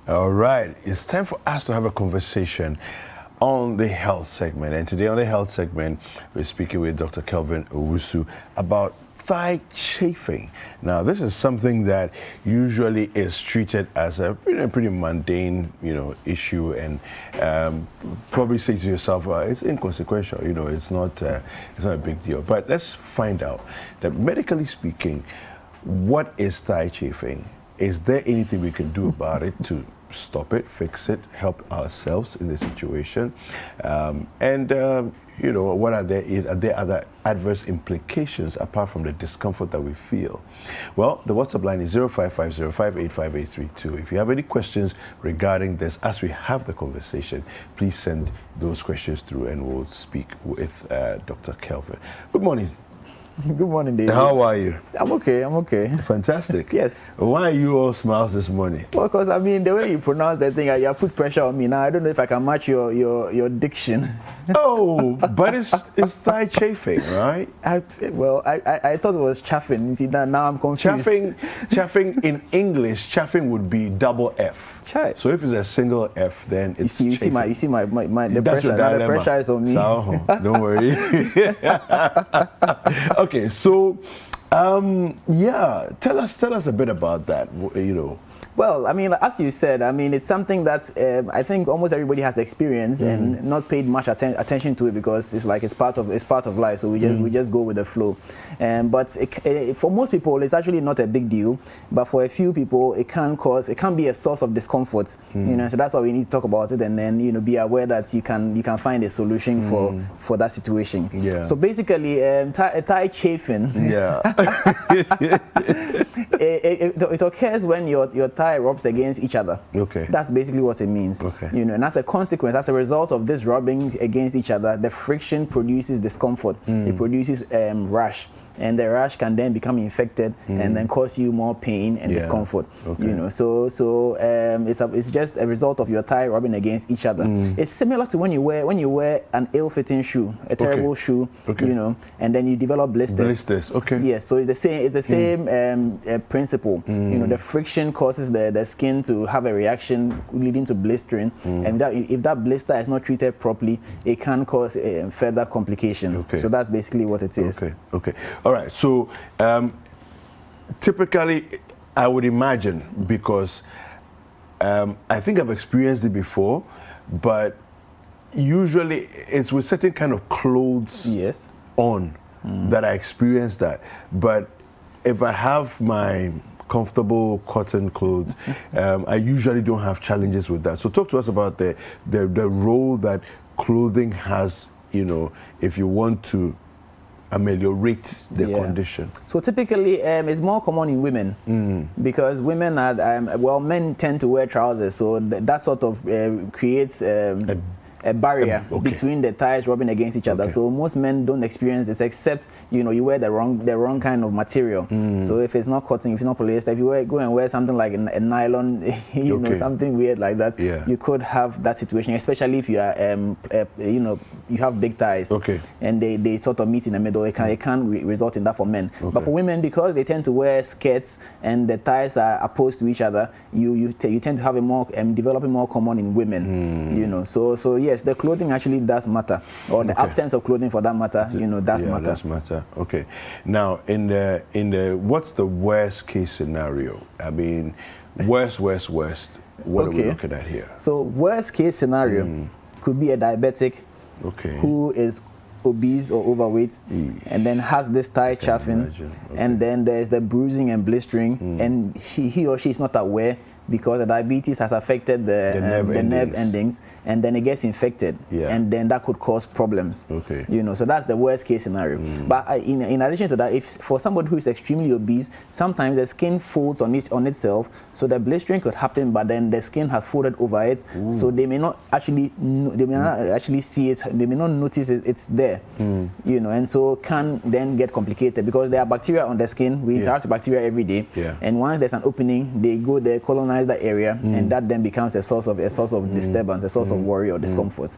All right, it's time for us to have a conversation on the health segment. And today on the health segment, we're speaking with Dr. Kelvin Owusu about thigh chafing. Now, this is something that usually is treated as a pretty mundane, issue, and probably say to yourself, well, it's inconsequential. It's not a big deal. But let's find out that medically speaking, what is thigh chafing? Is there anything we can do about it to stop it, fix it, help ourselves in the situation? What are there other adverse implications apart from the discomfort that we feel? Well, the WhatsApp line is 0550585832. If you have any questions regarding this, as we have the conversation, please send those questions through and we'll speak with Dr. Kelvin. Good morning. Good morning, David. How are you? I'm okay. Fantastic. Yes. Why are you all smiles this morning? Well, because the way you pronounce that thing, you put pressure on me. Now I don't know if I can match your diction. Oh, but it's thigh chafing, right? I thought it was chafing. See, now I'm confused. Chafing in English, chafing would be double F. Chai. So if it's a single F, then it's you see my the pressure. Now the pressure is on me. So, don't worry. Okay, so tell us a bit about that. Well, as you said, it's something that I think almost everybody has experienced and not paid much attention to it because it's part of life. So we just go with the flow. But for most people, it's actually not a big deal. But for a few people, it can be a source of discomfort. So that's why we need to talk about it and then be aware that you can find a solution for that situation. Yeah. So basically, thigh chafing. Yeah. it occurs when your thigh rubs against each other. Okay. That's basically what it means. Okay. And as a consequence, as a result of this rubbing against each other, the friction produces discomfort. It produces rash. And the rash can then become infected and then cause you more pain and discomfort. Okay. So it's just a result of your thigh rubbing against each other. It's similar to when you wear an ill-fitting shoe, a terrible shoe, and then you develop blisters. Blisters, okay. Yes, so it's the same principle. The friction causes the skin to have a reaction leading to blistering, and if that blister is not treated properly, it can cause further complication. Okay. So that's basically what it is. Okay. All right, so typically I would imagine, because I think I've experienced it before, but usually it's with certain kind of clothes on that I experience that. But if I have my comfortable cotton clothes, I usually don't have challenges with that. So talk to us about the role that clothing has, if you want to ameliorate the condition. So typically it's more common in women because women are men tend to wear trousers, so that sort of creates a barrier between the thighs rubbing against each other. So most men don't experience this, except you wear the wrong kind of material. So if it's not cotton, if it's not polyester, if you go and wear something like a nylon, something weird like that, you could have that situation, especially if you are you have big thighs and they sort of meet in the middle. It can result in that for men. But for women, because they tend to wear skirts and the thighs are opposed to each other, you tend to have a more developing more common in women. So yes, the clothing actually does matter, or the absence of clothing for that matter, does matter. Does matter. Okay. Now, in the what's the worst case scenario? Worst. What are we looking at here? So worst case scenario could be a diabetic who is obese or overweight and then has this thigh chafing, and then there's the bruising and blistering, and he or she is not aware because the diabetes has affected the nerve endings, and then it gets infected, and then that could cause problems. So that's the worst case scenario. But in addition to that, if for somebody who is extremely obese, sometimes the skin folds on itself, so the blistering could happen, but then the skin has folded over it, so they may not actually see it, they may not notice it's there, and so can then get complicated because there are bacteria on the skin. We interact with bacteria every day, and once there's an opening, they go there, colonize that area, and that then becomes a source of disturbance, a source of worry or discomfort.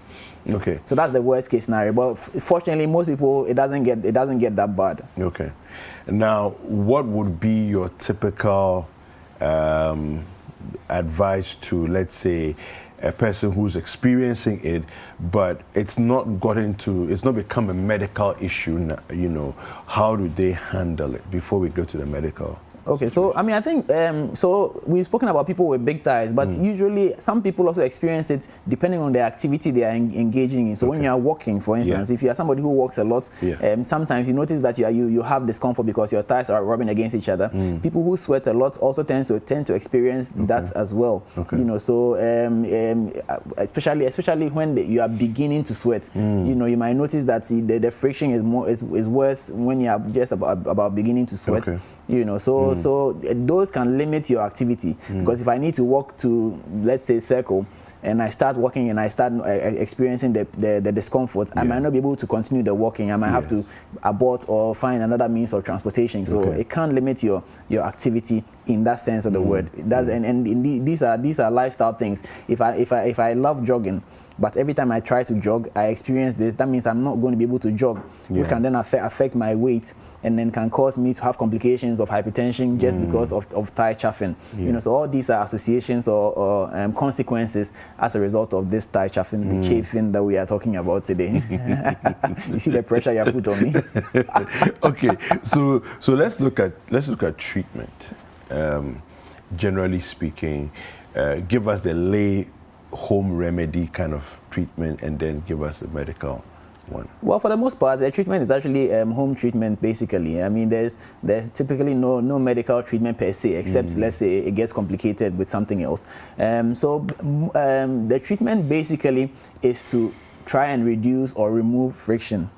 So that's the worst case scenario. But fortunately, most people it doesn't get that bad. Now, what would be your typical advice to, let's say, a person who's experiencing it, but it's not become a medical issue, you know, how do they handle it before we go to the medical? Okay, so I mean, I think so. We've spoken about people with big thighs, but usually some people also experience it depending on the activity they are engaging in. So when you are walking, for instance, if you are somebody who walks a lot, sometimes you notice that you have discomfort because your thighs are rubbing against each other. People who sweat a lot also tend to experience that as well. You know, so especially when you are beginning to sweat, you know, you might notice that the friction is worse when you are just about beginning to sweat. You know, so those can limit your activity, because if I need to walk to, let's say, circle, and I start walking and I start experiencing the discomfort, I might not be able to continue the walking. I might have to abort or find another means of transportation. So it can limit your activity in that sense of the word. It does, and these are lifestyle things. If I love jogging, but every time I try to jog, I experience this, that means I'm not going to be able to jog, which can then affect my weight, and then can cause me to have complications of hypertension just because of thigh chafing. You know, so all these are associations or consequences as a result of this thigh chafing, the chafing that we are talking about today. You see the pressure you have put on me. Okay, so let's look at treatment. Generally speaking, give us the lay home remedy kind of treatment, and then give us the medical one. Well, for the most part, the treatment is actually home treatment, basically. I mean, there's typically no medical treatment per se, except let's say it gets complicated with something else. So the treatment basically is to try and reduce or remove friction.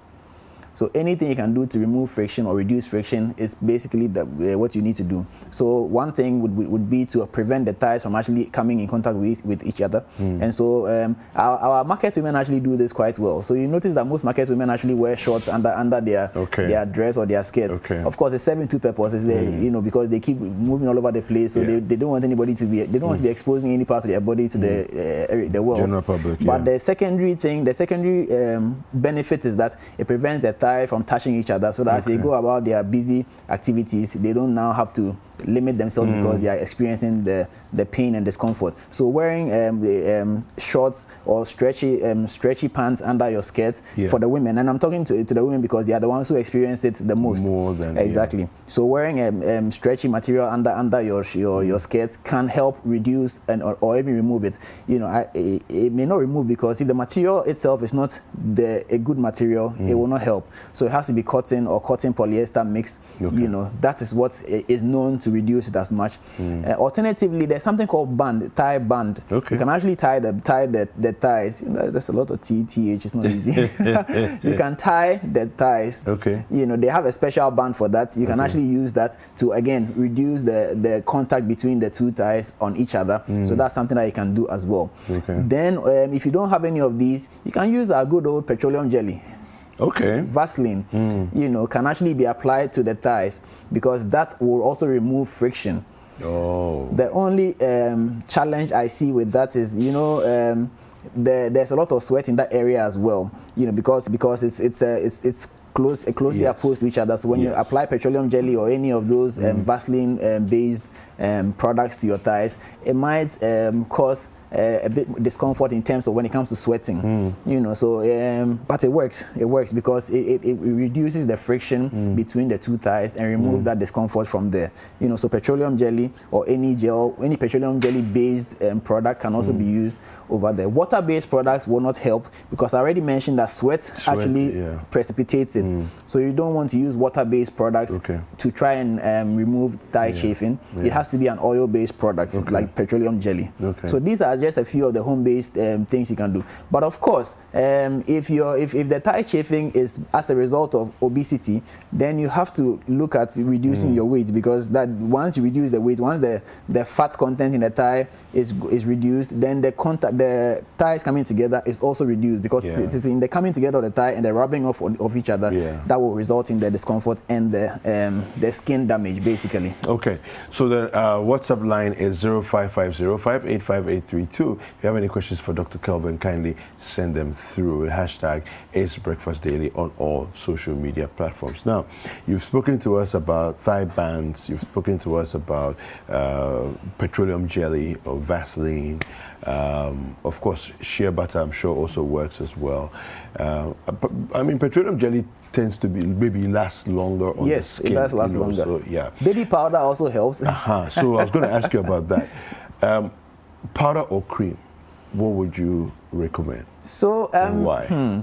So anything you can do to remove friction or reduce friction is basically what you need to do. So one thing would be to prevent the thighs from actually coming in contact with each other. And so our market women actually do this quite well. So you notice that most market women actually wear shorts under their dress or their skirt. Of course, it's serving two purposes. You know, because they keep moving all over the place, so they don't want anybody to be, they don't want to be exposing any part of their body to the world. General public. But the secondary benefit is that it prevents the thigh from touching each other, so that as they go about their busy activities, they don't now have to limit themselves because they are experiencing the pain and discomfort. So wearing shorts or stretchy pants under your skirt for the women, and I'm talking to the women because they are the ones who experience it the most. More than exactly. So wearing stretchy material under your skirt can help reduce or even remove it. You know, it may not remove, because if the material itself is not a good material, it will not help. So it has to be cotton or cotton polyester mix. You know, that is what is known to reduce it as much. Alternatively, there's something called thigh band. You can actually tie the thighs. You know, there's a lot of TH, it's not easy. You can tie the thighs. You know, they have a special band for that. You can actually use that to, again, reduce the contact between the two thighs on each other. So that's something that you can do as well. Then if you don't have any of these, you can use a good old petroleum jelly. Vaseline, you know, can actually be applied to the thighs, because that will also remove friction. The only challenge I see with that is, you know, there's a lot of sweat in that area as well. You know, because it's closely opposed to each other. So when you apply petroleum jelly or any of those Vaseline based products to your thighs, it might cause a bit discomfort in terms of when it comes to sweating. You know, so but it works because it reduces the friction between the two thighs and removes that discomfort from there. You know, so petroleum jelly or any petroleum jelly based product can also be used over there. Water-based products will not help, because I already mentioned that sweat actually precipitates it. So you don't want to use water-based products to try and remove thigh chafing. It has to be an oil-based product like petroleum jelly. So these are just a few of the home-based things you can do. But of course, if the thigh chafing is as a result of obesity, then you have to look at reducing your weight, because that once you reduce the weight, once the fat content in the thigh is reduced, then the thighs coming together is also reduced, because it is in the coming together of the thigh and the rubbing off of each other that will result in the discomfort and the skin damage, basically. So the WhatsApp line is 05505 85832. too. If you have any questions for Dr. Kelvin, kindly send them through with hashtag It's Breakfast Daily on all social media platforms. Now, you've spoken to us about thigh bands, you've spoken to us about petroleum jelly or Vaseline. Of course, shea butter, I'm sure, also works as well. I mean, petroleum jelly tends to be maybe last longer on the skin. Yes, it does last longer. So, yeah. Baby powder also helps. So I was going to ask you about that. Powder or cream, what would you recommend? So, and why?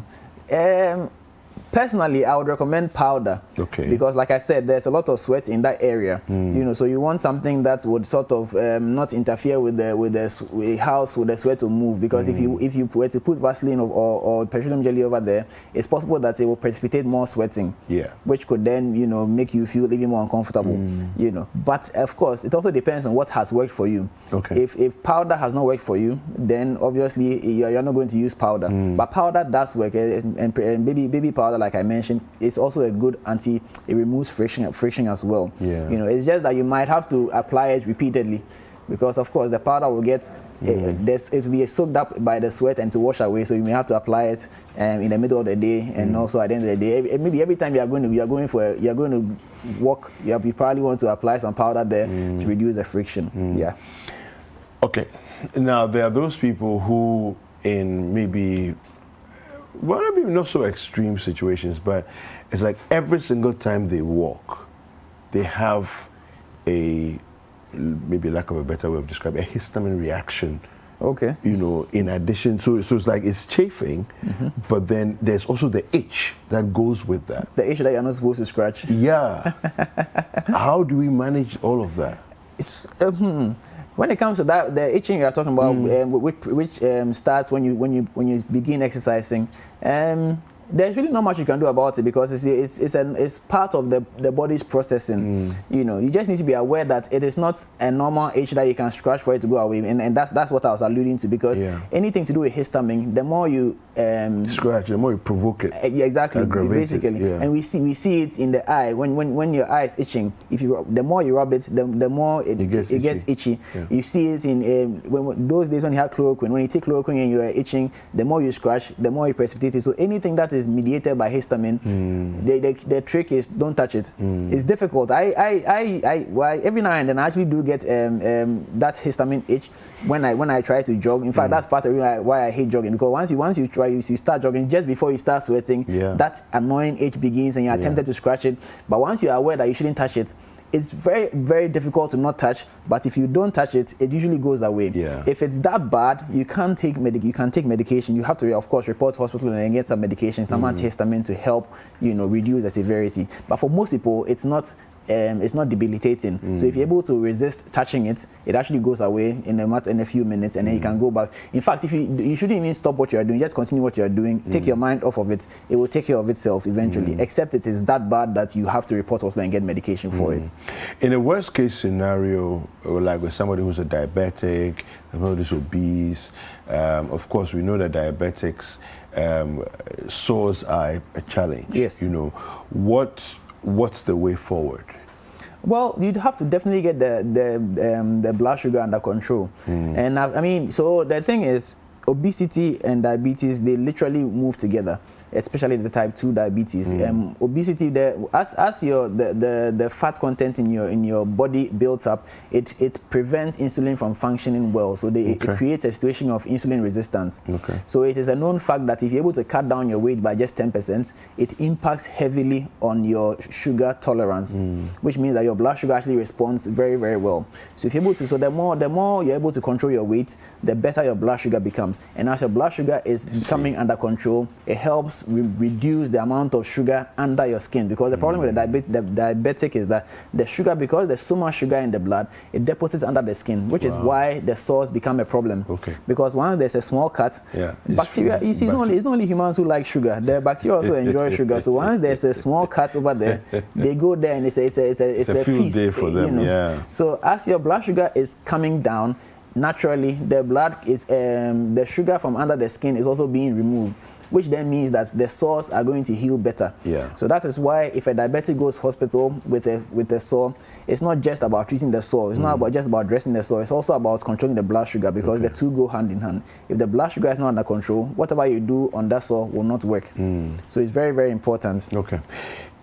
Personally, I would recommend powder. Okay. Because, like I said, there's a lot of sweat in that area. You know, so you want something that would sort of not interfere with the house, with the sweat to move. Because if you were to put Vaseline or petroleum jelly over there, it's possible that it will precipitate more sweating. Yeah. Which could then, you know, make you feel even more uncomfortable. You know, but of course, it also depends on what has worked for you. Okay. If powder has not worked for you, then obviously you're not going to use powder. But powder does work, and baby powder, like I mentioned, is also a good it removes friction as well. Yeah. You know, it's just that you might have to apply it repeatedly, because of course the powder will get it will be soaked up by the sweat and to wash away, so you may have to apply it in the middle of the day and also at the end of the day. Maybe every time you're going to walk, you probably want to apply some powder there to reduce the friction. Yeah. Okay. Now there are those people who in maybe not so extreme situations, but it's like every single time they walk, they have maybe lack of a better way of describing, a histamine reaction. Okay. You know, in addition, so it's like it's chafing, but then there's also the itch that goes with that. The itch that you're not supposed to scratch. Yeah. How do we manage all of that? It's, when it comes to that, the itching you're talking about, which starts when you begin exercising, there's really not much you can do about it, because it's part of the body's processing. You know, you just need to be aware that it is not a normal itch that you can scratch for it to go away, and that's what I was alluding to, because anything to do with histamine, the more you scratch, the more you provoke it. Exactly, basically. And we see it in the eye when your eye is itching. The more you rub it, the more it gets itchy. Yeah. You see it in those days when you had chloroquine. When you take chloroquine and you are itching, the more you scratch, the more you precipitate it. So anything that is mediated by histamine, the trick is don't touch it. It's difficult. I every now and then I actually do get that histamine itch when I try to jog. In fact, that's part of why I hate jogging, because once you start jogging, just before you start sweating, that annoying itch begins and you're tempted to scratch it. But once you're aware that you shouldn't touch it, it's very, very difficult to not touch, but if you don't touch it, it usually goes away. Yeah. If it's that bad, you can take medication. You have to, of course, report to hospital and get some medication, some antihistamine to help, you know, reduce the severity. But for most people, it's not debilitating. So if you're able to resist touching it, it actually goes away in a few minutes, and then you can go back. In fact, if you shouldn't even stop what you're doing, just continue what you're doing. Take your mind off of it. It will take care of itself eventually, except it is that bad that you have to report also and get medication for it. In a worst case scenario, like with somebody who's a diabetic, somebody who's obese, of course we know that diabetics, sores are a challenge. Yes. You know, what's the way forward? Well, you'd have to definitely get the blood sugar under control. And I mean, so the thing is, obesity and diabetes, they literally move together, especially the type 2 diabetes. Obesity, as the fat content in your body builds up, it prevents insulin from functioning well. So it creates a situation of insulin resistance. So it is a known fact that if you're able to cut down your weight by just 10%, it impacts heavily on your sugar tolerance, which means that your blood sugar actually responds very, very well. So if you're able to, so the more you're able to control your weight, the better your blood sugar becomes. And as your blood sugar is becoming under control, it helps reduce the amount of sugar under your skin. Because the problem with the diabetic is that the sugar, because there's so much sugar in the blood, it deposits under the skin, which is why the sores become a problem. Because once there's a small cut, bacteria, you see, it's not only humans who like sugar. The bacteria also enjoy sugar. So once there's a small cut over there, they go there and it's a feast day for them. You know? So as your blood sugar is coming down, naturally the blood is the sugar from under the skin is also being removed. which then means that the sores are going to heal better. Yeah. So that is why if a diabetic goes hospital with a sore, it's not just about treating the sore. It's not just about dressing the sore. It's also about controlling the blood sugar, because the two go hand in hand. If the blood sugar is not under control, whatever you do on that sore will not work. So it's very, very important. Okay.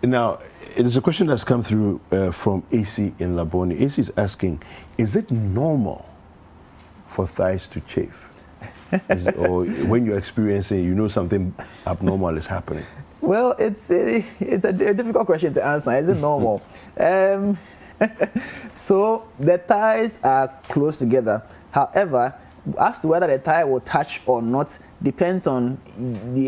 Now, it is a question that's come through from AC in Laboni. AC is asking, is it normal for thighs to chafe? Or when you're experiencing, you know something abnormal is happening? Well, it's a difficult question to answer. Is it normal? So the thighs are close together. However, as to whether the thigh will touch or not depends on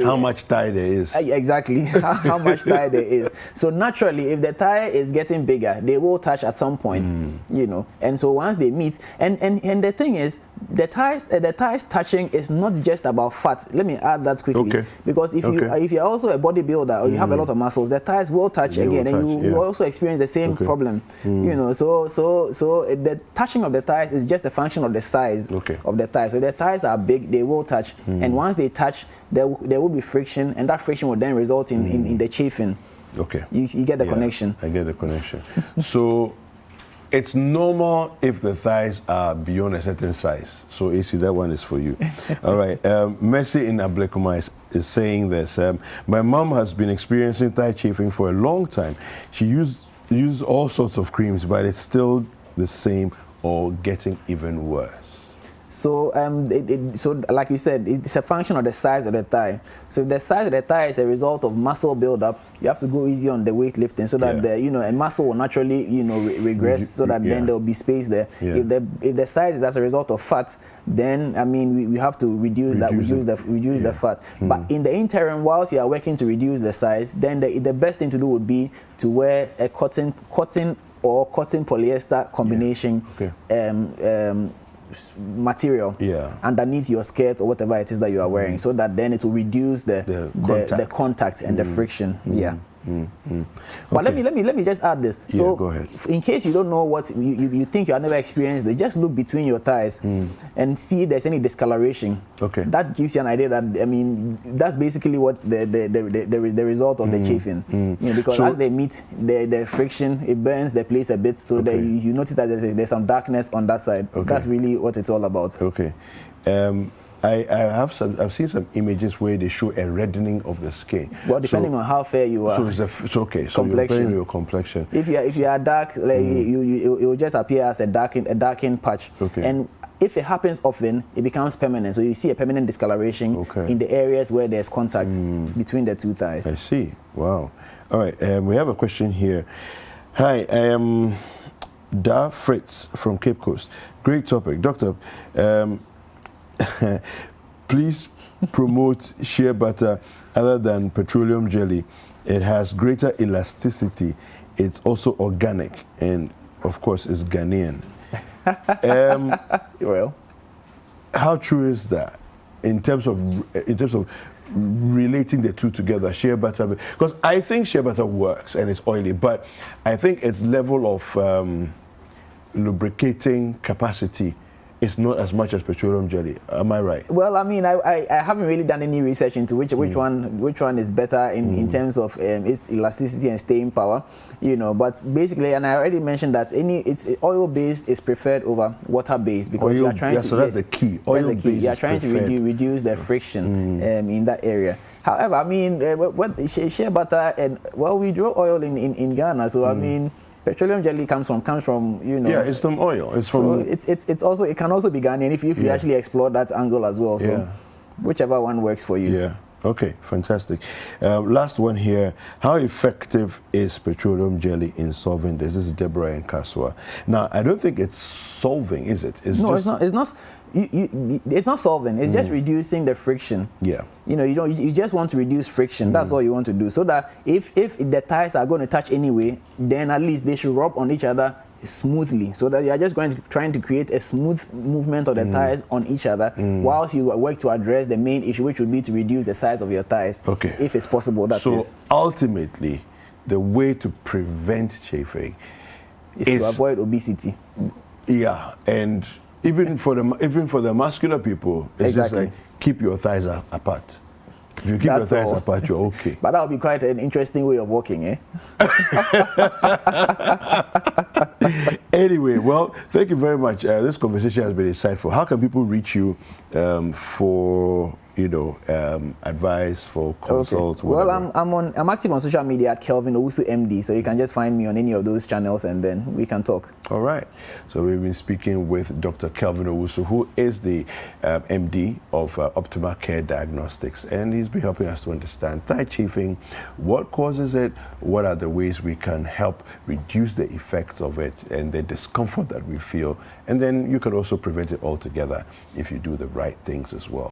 how much thigh there is. Exactly, how much thigh there is. So naturally, if the thigh is getting bigger, they will touch at some point, you know. And so once they meet, and the thing is, the thighs touching is not just about fat. Let me add that quickly, because if you're also a bodybuilder or you have a lot of muscles, the thighs will touch again, and you also experience the same problem, you know. So the touching of the thighs is just a function of the size of the thighs. So the thighs are big, they will touch, and once they touch, there will be friction, and that friction will then result in the chafing. Okay. You get the connection. I get the connection. So it's normal if the thighs are beyond a certain size. So AC, that one is for you. All right. Mercy in Ablekuma is saying this. My mom has been experiencing thigh chafing for a long time. She used all sorts of creams, but it's still the same or getting even worse. So, so like you said, it's a function of the size of the thigh. So if the size of the thigh is a result of muscle buildup, you have to go easy on the weightlifting, so that a muscle will naturally regress, so that then there will be space there. If the size is as a result of fat, then I mean we have to reduce the fat. But in the interim, whilst you are working to reduce the size, then the best thing to do would be to wear a cotton or cotton polyester combination. Material underneath your skirt or whatever it is that you are wearing, so that then it will reduce the contact and the friction. But let me just add this. So go ahead. In case you don't know what you think you have never experienced it, just look between your thighs and see if there's any discoloration. That gives you an idea that, I mean, that's basically what the result of the chafing. Because as they meet, the friction, it burns the place a bit, so that you notice that there's some darkness on that side. That's really what it's all about. I've seen some images where they show a reddening of the skin. Well, depending on how fair you are. So so you're burning your complexion. If you are dark, like it will just appear as a darkened patch. And if it happens often, it becomes permanent. So you see a permanent discoloration in the areas where there's contact between the two thighs. I see. Wow. All right. We have a question here. Hi, I am Da Fritz from Cape Coast. Great topic, Doctor. Please promote shea butter other than petroleum jelly. It has greater elasticity. It's also organic, and of course, it's Ghanaian. Well, how true is that in terms of relating the two together, shea butter? Because I think shea butter works and it's oily, but I think its level of lubricating capacity is not as much as petroleum jelly. Am I right? Well, I mean, I haven't really done any research into which one is better in terms of its elasticity and staying power, But basically, and I already mentioned that it's oil-based is preferred over water-based, because you are trying to. So that's the key. Oil-based. You are trying to reduce the friction in that area. However, I mean, shea butter and we grow oil in Ghana, so I mean. Petroleum jelly comes from Yeah, it's from oil. It's from. So it's also, it can also be Ghanaian if you actually explore that angle as well. So whichever one works for you. Yeah. Okay. Fantastic. Last one here. How effective is petroleum jelly in solving this? This is Deborah in Kaswa. Now, I don't think it's solving, is it? It's not. It's not. It's not solving. It's just reducing the friction. Yeah. You just want to reduce friction. That's all you want to do. So that if the thighs are going to touch anyway, then at least they should rub on each other smoothly. So that you are just trying to create a smooth movement of the thighs on each other, whilst you work to address the main issue, which would be to reduce the size of your thighs. Okay. If it's possible. So ultimately, the way to prevent chafing is to avoid obesity. Yeah, and even for the muscular people, it's just like keep your thighs apart. If you keep your thighs apart, you're okay. But that would be quite an interesting way of walking, eh? Anyway, well, thank you very much. This conversation has been insightful. How can people reach you for advice, for consults? Okay. Well, I'm active on social media at Kelvin Owusu MD, so you can just find me on any of those channels, and then we can talk. All right. So we've been speaking with Dr. Kelvin Owusu, who is the MD of Optimal Care Diagnostics, and he's been helping us to understand thigh chafing, what causes it, what are the ways we can help reduce the effects of it and the discomfort that we feel, and then you can also prevent it altogether if you do the right things as well.